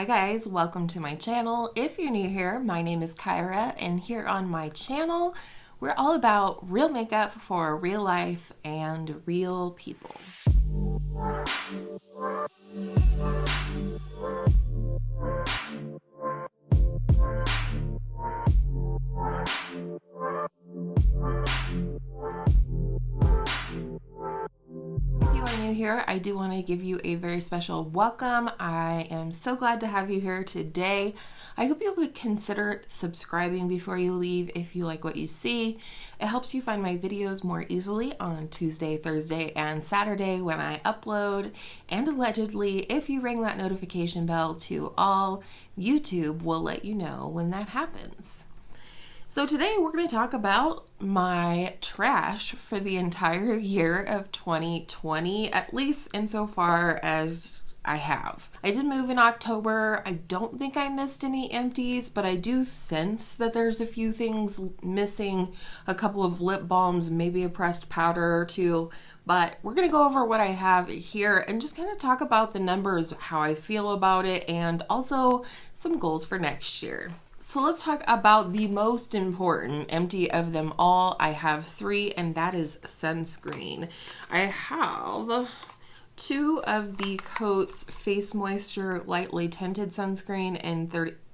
Hi guys, welcome to my channel. If you're new here, my name is Kyra, and here on my channel, we're all about real makeup for real life and real people. If you are new here, I do want to give you a very special welcome. I am so glad to have you here today. I hope you would consider subscribing before you leave if you like what you see. It helps you find my videos more easily on Tuesday, Thursday, and Saturday when I upload. And allegedly, if you ring that notification bell to all, YouTube will let you know when that happens. So today we're going to talk about my trash for the entire year of 2020, at least insofar as I have. I did move in October. I don't think I missed any empties, but I do sense that there's a few things missing, a couple of lip balms, maybe a pressed powder or two. But we're going to go over what I have here and just kind of talk about the numbers, how I feel about it, and also some goals for next year. So let's talk about the most important empty of them all. I have three, and that is sunscreen. I have two of the Coats Face Moisture Lightly Tinted Sunscreen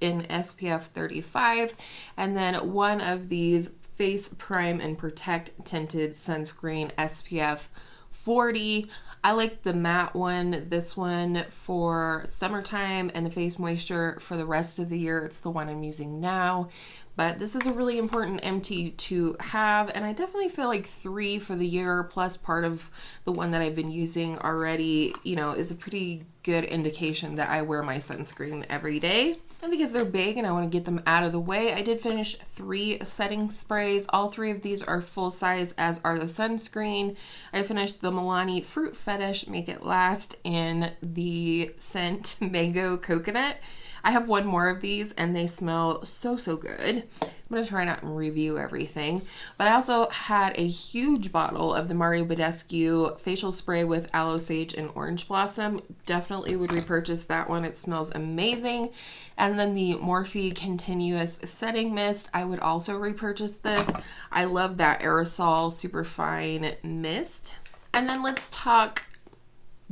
in SPF 35, and then one of these Face Prime and Protect Tinted Sunscreen SPF 40. I like the matte one, this one for summertime, and the face moisture for the rest of the year. It's the one I'm using now, but this is a really important empty to have, and I definitely feel like three for the year plus part of the one that I've been using already, you know, is a pretty good indication that I wear my sunscreen every day. And because they're big and I want to get them out of the way, I did finish 3 setting sprays. All 3 of these are full size, as are the sunscreen. I finished the Milani Fruit Fetish Make It Last in the scent Mango Coconut. I have one more of these and they smell so good. I'm going to try not and review everything. But I also had a huge bottle of the Mario Badescu facial spray with aloe sage and orange blossom. Definitely would repurchase that one. It smells amazing. And then the Morphe Continuous Setting Mist, I would also repurchase this. I love that aerosol super fine mist. And then let's talk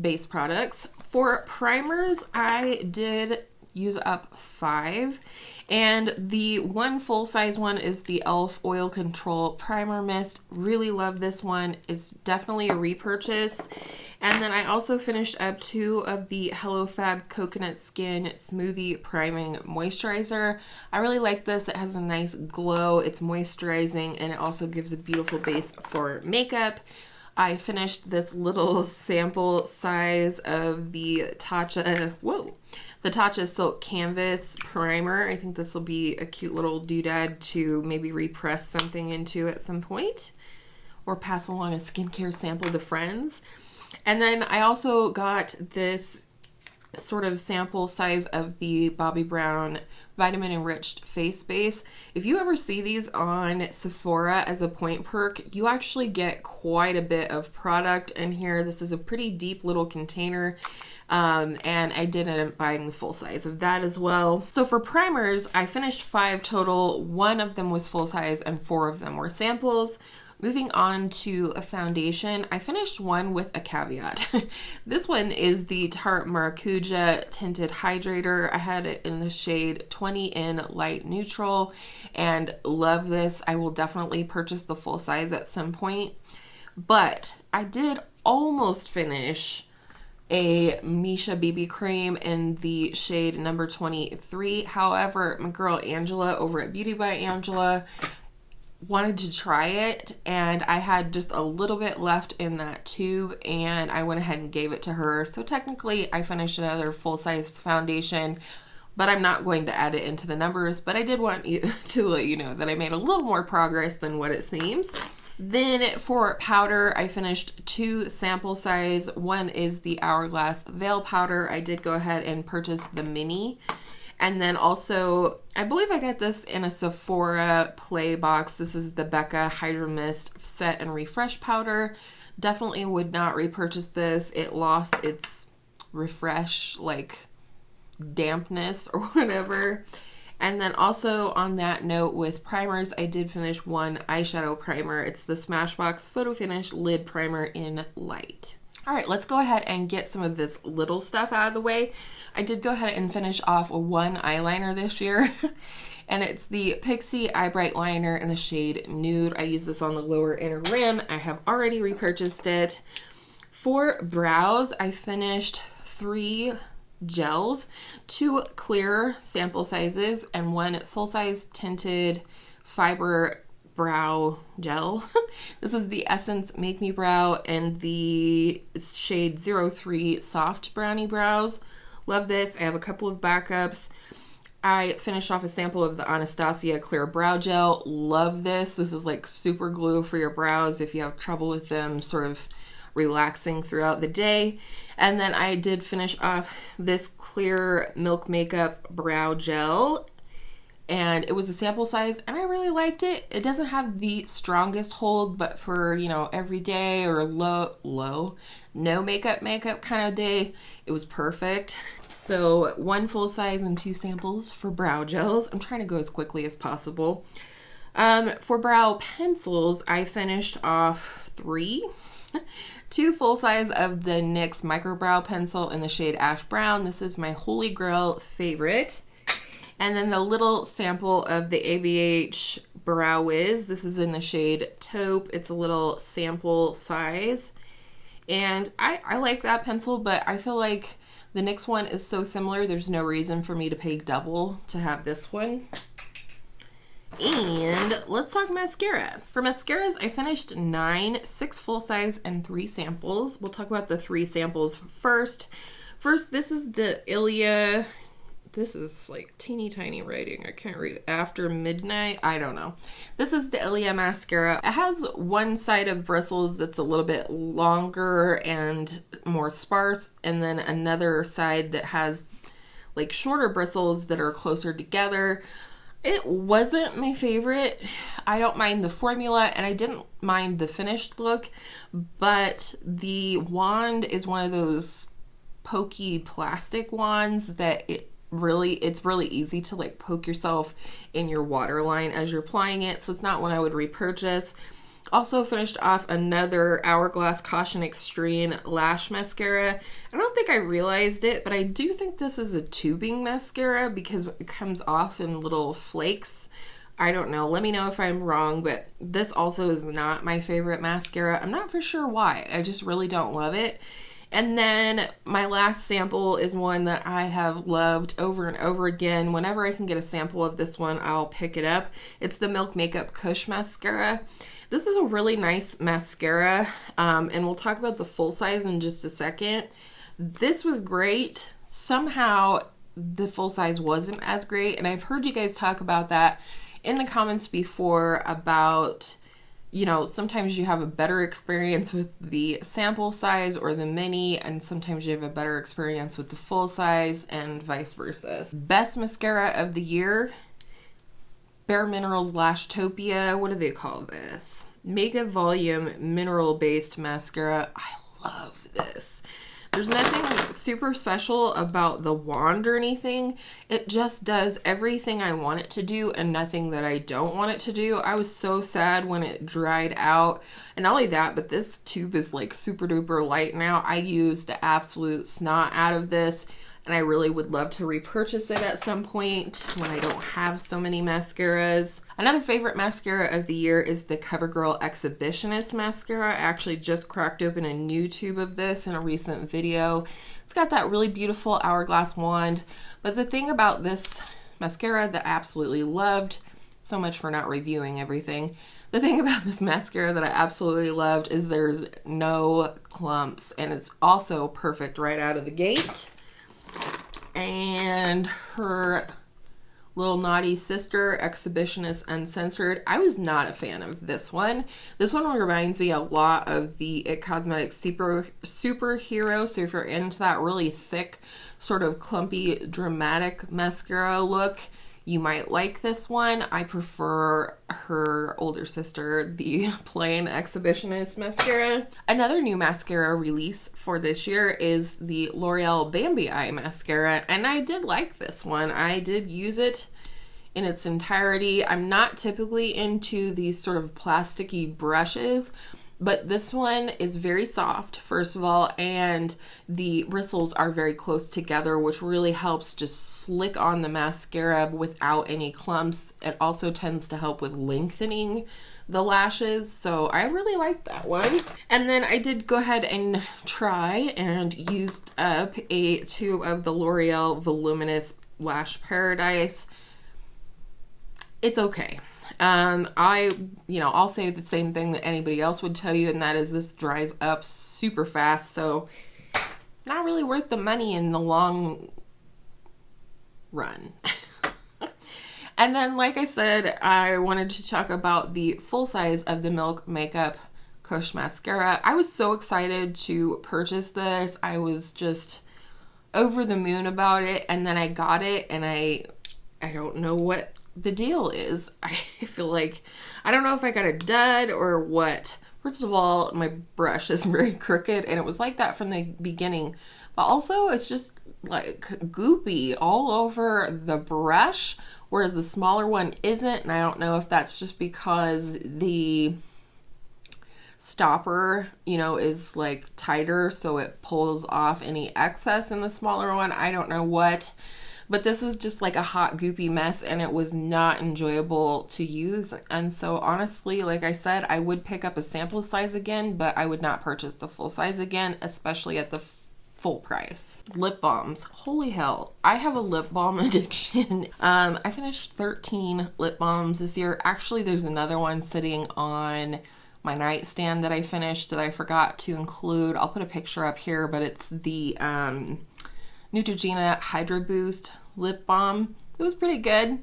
base products. For primers, I did use up 5, and the one full-size one is the e.l.f. Oil Control Primer Mist. Really love this one. It's definitely a repurchase. And then I also finished up 2 of the HelloFab Coconut Skin Smoothie Priming Moisturizer. I really like this. It has a nice glow. It's moisturizing, and it also gives a beautiful base for makeup. I finished this little sample size of the Tatcha Silk Canvas Primer. I think this will be a cute little doodad to maybe repress something into at some point, or pass along a skincare sample to friends. And then I also got this sort of sample size of the Bobbi Brown Vitamin Enriched Face Base. If you ever see these on Sephora as a point perk, you actually get quite a bit of product in here. This is a pretty deep little container. And I did end up buying the full size of that as well. So for primers, I finished 5 total. 1 of them was full size and 4 of them were samples. Moving on to a foundation, I finished one with a caveat. This one is the Tarte Maracuja Tinted Hydrator. I had it in the shade 20 in Light Neutral and love this. I will definitely purchase the full size at some point. But I did almost finish a Missha BB cream in the shade number 23. However, my girl Angela over at Beauty by Angela wanted to try it, and I had just a little bit left in that tube, and I went ahead and gave it to her. So technically I finished another full-size foundation, but I'm not going to add it into the numbers. But I did want you to let you know that I made a little more progress than what it seems. Then for powder, I finished 2 sample size. One is the Hourglass Veil Powder. I did go ahead and purchase the mini. And then also, I believe I got this in a Sephora Play box. This is the Becca Hydro Mist Set and Refresh Powder. Definitely would not repurchase this. It lost its refresh, like, dampness or whatever. And then also on that note with primers, I did finish one eyeshadow primer. It's the Smashbox Photo Finish Lid Primer in Light. All right, let's go ahead and get some of this little stuff out of the way. I did go ahead and finish off one eyeliner this year, and it's the Pixie Eye Bright Liner in the shade Nude. I use this on the lower inner rim. I have already repurchased it. For brows, I finished 3 gels, 2 clear sample sizes, and 1 full-size tinted fiber brow gel. This is the Essence Make Me Brow and the shade 03 Soft Brownie Brows. Love this. I have a couple of backups. I finished off a sample of the Anastasia Clear Brow Gel. Love this. This is like super glue for your brows if you have trouble with them sort of relaxing throughout the day. And then I did finish off this Clear Milk Makeup Brow Gel, and it was a sample size and I really liked it. It doesn't have the strongest hold, but for, you know, everyday or no makeup kind of day, it was perfect. So 1 full size and 2 samples for brow gels. I'm trying to go as quickly as possible. For brow pencils, I finished off 3. 2 full size of the NYX Micro Brow Pencil in the shade Ash Brown. This is my Holy Grail favorite. And then the little sample of the ABH Brow Wiz. This is in the shade Taupe. It's a little sample size. And I like that pencil, but I feel like the NYX one is so similar, there's no reason for me to pay double to have this one. And let's talk mascara. For mascaras, I finished 9, 6 full size and 3 samples. We'll talk about the 3 samples first. First, this is the e.l.f. This is like teeny tiny writing. I can't read. After Midnight. I don't know. This is the e.l.f. mascara. It has one side of bristles that's a little bit longer and more sparse, and then another side that has like shorter bristles that are closer together. It wasn't my favorite. I don't mind the formula and I didn't mind the finished look, but the wand is one of those pokey plastic wands that it's really easy to like poke yourself in your waterline as you're applying it, so it's not one I would repurchase. Also finished off another Hourglass Caution Extreme Lash Mascara. I don't think I realized it, but I do think this is a tubing mascara because it comes off in little flakes. I don't know. Let me know if I'm wrong, but this also is not my favorite mascara. I'm not for sure why. I just really don't love it. And then my last sample is one that I have loved over and over again. Whenever I can get a sample of this one, I'll pick it up. It's the Milk Makeup Kush Mascara. This is a really nice mascara, and we'll talk about the full size in just a second. This was great. Somehow the full size wasn't as great, and I've heard you guys talk about that in the comments before about, you know, sometimes you have a better experience with the sample size or the mini, and sometimes you have a better experience with the full size and vice versa. Best mascara of the year, Bare Minerals Lashtopia. What do they call this? Mega Volume Mineral Based Mascara. I love this. There's nothing super special about the wand or anything. It just does everything I want it to do and nothing that I don't want it to do. I was so sad when it dried out. And not only that, but this tube is like super duper light now. I used the absolute snot out of this, and I really would love to repurchase it at some point when I don't have so many mascaras. Another favorite mascara of the year is the CoverGirl Exhibitionist Mascara. I actually just cracked open a new tube of this in a recent video. It's got that really beautiful hourglass wand. But the thing about this mascara that I absolutely loved, so much for not reviewing everything. The thing about this mascara that I absolutely loved is there's no clumps, and it's also perfect right out of the gate. And her little naughty sister, Exhibitionist Uncensored. I was not a fan of this one. This one reminds me a lot of the IT Cosmetics Superhero. So if you're into that really thick, sort of clumpy, dramatic mascara look, you might like this one. I prefer her older sister, the Plain Exhibitionist mascara. Another new mascara release for this year is the L'Oreal Bambi Eye mascara, and I did like this one. I did use it in its entirety. I'm not typically into these sort of plasticky brushes, but this one is very soft, first of all, and the bristles are very close together, which really helps just slick on the mascara without any clumps. It also tends to help with lengthening the lashes, so I really like that one. And then I did go ahead and try and used up a tube of the L'Oreal Voluminous Lash Paradise. It's okay. I'll say the same thing that anybody else would tell you, and that is this dries up super fast, so not really worth the money in the long run. And then, like I said, I wanted to talk about the full size of the Milk Makeup Kush Mascara. I was so excited to purchase this. I was just over the moon about it, and then I got it, and I don't know what the deal is. I feel like, I don't know if I got a dud or what. First of all, my brush is very crooked, and it was like that from the beginning, but also it's just like goopy all over the brush, whereas the smaller one isn't. And I don't know if that's just because the stopper, is like tighter, so it pulls off any excess in the smaller one. I don't know what. But this is just like a hot, goopy mess, and it was not enjoyable to use. And so honestly, like I said, I would pick up a sample size again, but I would not purchase the full size again, especially at the full price. Lip balms. Holy hell. I have a lip balm addiction. I finished 13 lip balms this year. Actually, there's another one sitting on my nightstand that I finished that I forgot to include. I'll put a picture up here, but it's the Neutrogena Hydro Boost lip balm. It was pretty good.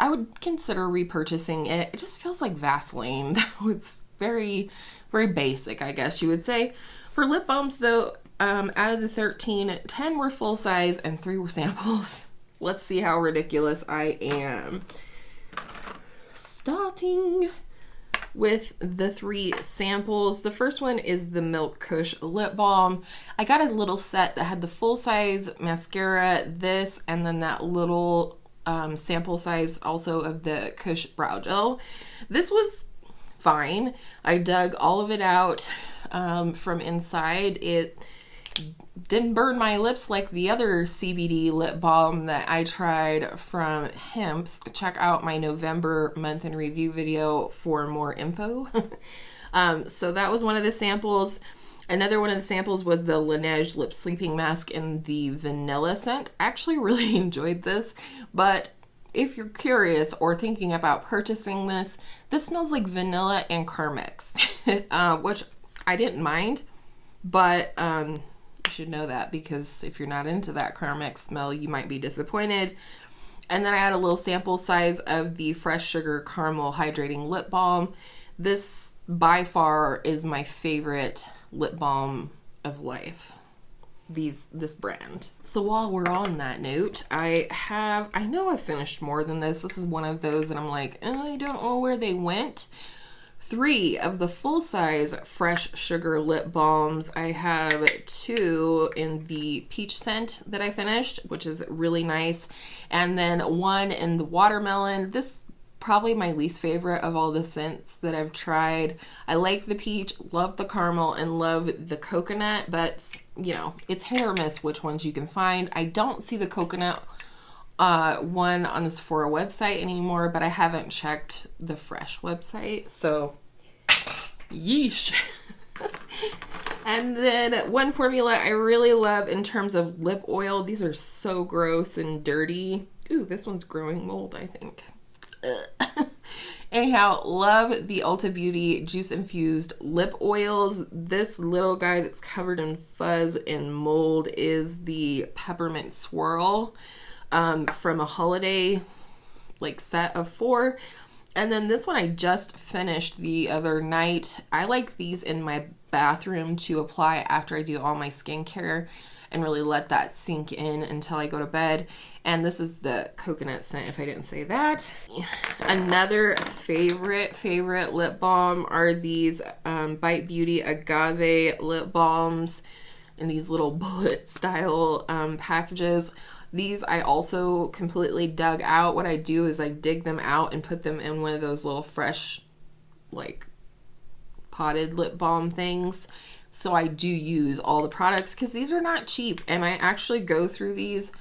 I would consider repurchasing it. It just feels like Vaseline. It's very, very basic, I guess you would say. For lip balms though, out of the 13, 10 were full size and 3 were samples. Let's see how ridiculous I am. Starting with the 3 samples. The first one is the Milk Kush Lip Balm. I got a little set that had the full size mascara, this, and then that little sample size also of the Kush Brow Gel. This was fine. I dug all of it out from inside. It didn't burn my lips like the other CBD lip balm that I tried from Hemp's. Check out my November month in review video for more info. So that was one of the samples. Another one of the samples was the Laneige Lip Sleeping Mask in the vanilla scent. I actually really enjoyed this, but if you're curious or thinking about purchasing this, this smells like vanilla and Carmex, which I didn't mind, but you should know that, because if you're not into that Carmex smell, you might be disappointed. And then I had a little sample size of the Fresh Sugar Caramel Hydrating Lip Balm. This by far is my favorite lip balm of life, this brand. So while we're on that note, I know I finished more than this. This is one of those that I'm like, I don't know where they went. 3 of the full-size Fresh Sugar lip balms. I have 2 in the peach scent that I finished, which is really nice, and then 1 in the watermelon. This probably my least favorite of all the scents that I've tried. I like the peach, love the caramel, and love the coconut, but it's hit or miss which ones you can find. I don't see the coconut one on the Sephora website anymore, but I haven't checked the Fresh website, so yeesh. And then one formula I really love in terms of lip oil. These are so gross and dirty. Ooh, this one's growing mold, I think. Anyhow, love the Ulta Beauty Juice Infused Lip Oils. This little guy that's covered in fuzz and mold is the Peppermint Swirl from a holiday set of 4. And then this one I just finished the other night. I like these in my bathroom to apply after I do all my skincare and really let that sink in until I go to bed. And this is the coconut scent, if I didn't say that. Another favorite lip balm are these Bite Beauty Agave lip balms in these little bullet style packages. These I also completely dug out. What I do is I dig them out and put them in one of those little fresh, like, potted lip balm things. So I do use all the products because these are not cheap, and I actually go through these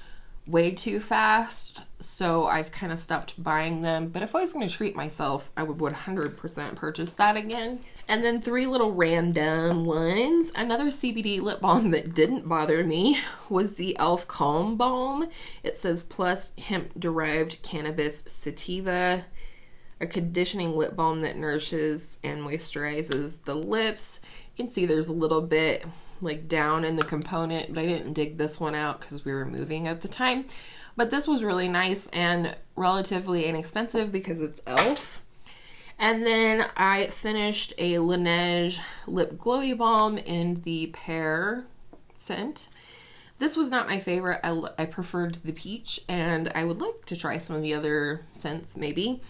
way too fast, so I've kind of stopped buying them. But if I was going to treat myself, I would 100% purchase that again. And then 3 little random ones. Another CBD lip balm that didn't bother me was the e.l.f. Calm Balm. It says plus hemp-derived cannabis sativa, a conditioning lip balm that nourishes and moisturizes the lips. You can see there's a little bit like down in the component, but I didn't dig this one out because we were moving at the time. But this was really nice and relatively inexpensive because it's e.l.f. And then I finished a Laneige lip glowy balm in the pear scent. This was not my favorite. I preferred the peach, and I would like to try some of the other scents maybe.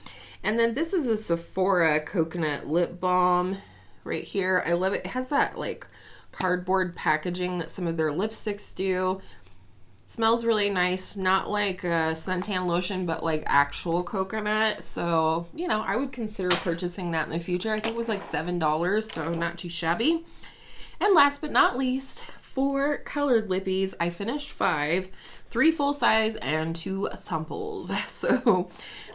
And then this is a Sephora coconut lip balm right here. I love it. It has that like cardboard packaging that some of their lipsticks do. Smells really nice, not like a suntan lotion, but like actual coconut. So, you know, I would consider purchasing that in the future. I think it was like $7, so not too shabby. And last but not least, 4 colored lippies. I finished 5, 3 full size and 2 samples. So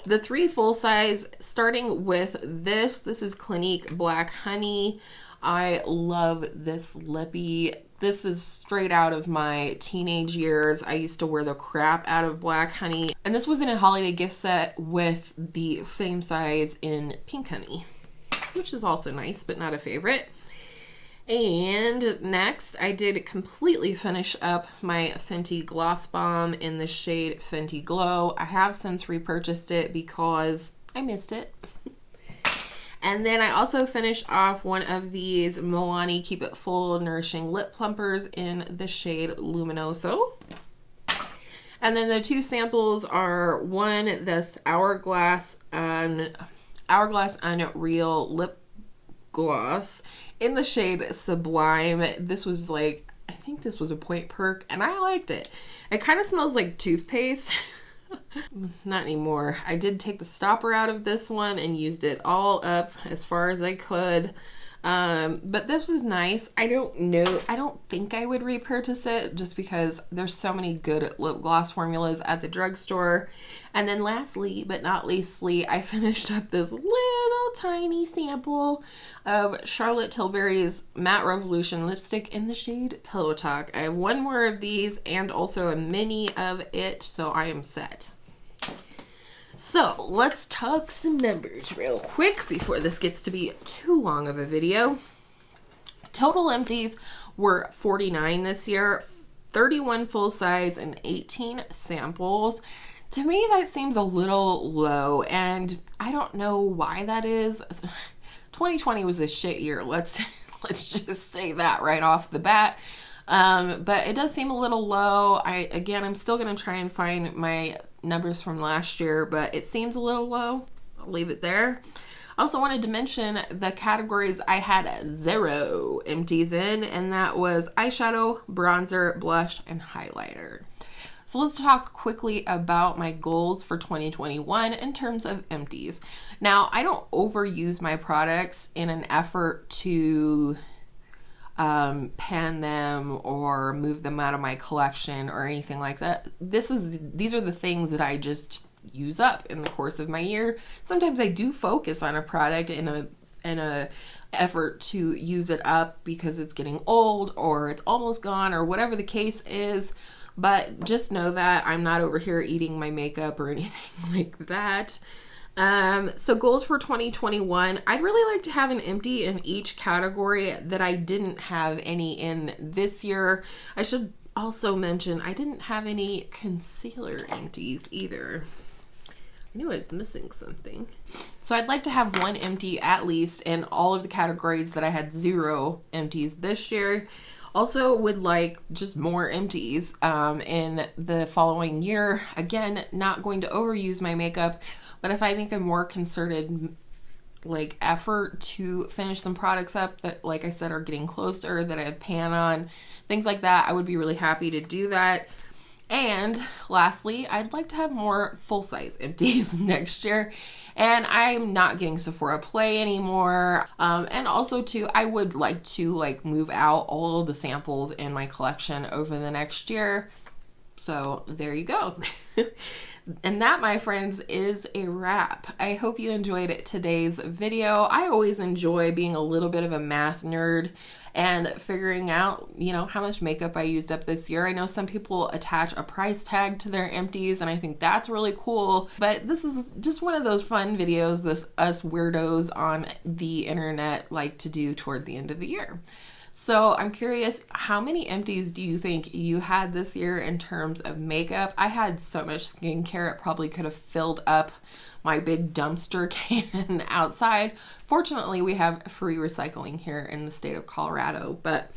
the 3 full size, starting with this is Clinique Black Honey. I love this lippy. This is straight out of my teenage years. I used to wear the crap out of Black Honey. And this was in a holiday gift set with the same size in Pink Honey, which is also nice, but not a favorite. And next, I did completely finish up my Fenty Gloss Bomb in the shade Fenty Glow. I have since repurchased it because I missed it. And then I also finished off one of these Milani Keep It Full Nourishing Lip Plumpers in the shade Luminoso. And then the 2 samples are one, this Hourglass Unreal Lip Gloss in the shade Sublime. This was like, I think this was a Point Perk, and I liked it. It kind of smells like toothpaste. Not anymore. I did take the stopper out of this one and used it all up as far as I could. But this was nice. I don't think I would repurchase it just because there's so many good lip gloss formulas at the drugstore. And then lastly, but not leastly, I finished up this little tiny sample of Charlotte Tilbury's Matte Revolution lipstick in the shade Pillow Talk. I have 1 more of these and also a mini of it, so I am set. So let's talk some numbers real quick before this gets to be too long of a video. Total empties were 49 this year, 31 full size and 18 samples. To me, that seems a little low, and I don't know why that is. 2020 was a shit year. Let's just say that right off the bat. But it does seem a little low. I'm still going to try and find my numbers from last year, but it seems a little low. I'll leave it there. I also wanted to mention the categories I had 0 empties in, and that was eyeshadow, bronzer, blush, and highlighter. So let's talk quickly about my goals for 2021 in terms of empties. Now, I don't overuse my products in an effort to pan them or move them out of my collection or anything like that. These are the things that I just use up in the course of my year. Sometimes I do focus on a product in a effort to use it up because it's getting old or it's almost gone or whatever the case is. But just know that I'm not over here eating my makeup or anything like that. So goals for 2021, I'd really like to have an empty in each category that I didn't have any in this year. I should also mention I didn't have any concealer empties either. I knew I was missing something. So I'd like to have 1 empty at least in all of the categories that I had 0 empties this year. Also would like just more empties in the following year. Again, not going to overuse my makeup, but if I make a more concerted like effort to finish some products up that, like I said, are getting closer, that I have pan on, things like that, I would be really happy to do that. And lastly, I'd like to have more full-size empties next year. And I'm not getting Sephora Play anymore. And also too, I would like to like move out all of the samples in my collection over the next year. So there you go. And that, my friends, is a wrap. I hope you enjoyed today's video. I always enjoy being a little bit of a math nerd and figuring out, you know, how much makeup I used up this year. I know some people attach a price tag to their empties, and I think that's really cool. But this is just one of those fun videos that us weirdos on the internet like to do toward the end of the year. So I'm curious, how many empties do you think you had this year in terms of makeup? I had so much skincare, it probably could have filled up my big dumpster can outside. Fortunately, we have free recycling here in the state of Colorado. But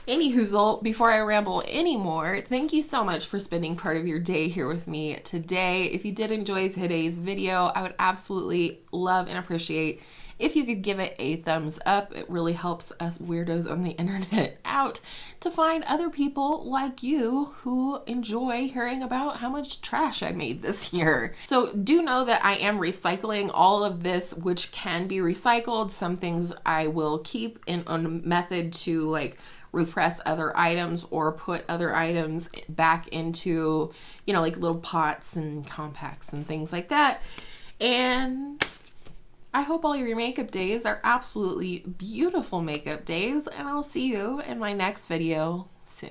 anyhoozle, before I ramble anymore, thank you so much for spending part of your day here with me today. If you did enjoy today's video, I would absolutely love and appreciate if you could give it a thumbs up. It really helps us weirdos on the internet out to find other people like you who enjoy hearing about how much trash I made this year. So do know that I am recycling all of this, which can be recycled. Some things I will keep in a method to like repress other items or put other items back into, you know, like little pots and compacts and things like that. And I hope all your makeup days are absolutely beautiful makeup days, and I'll see you in my next video soon.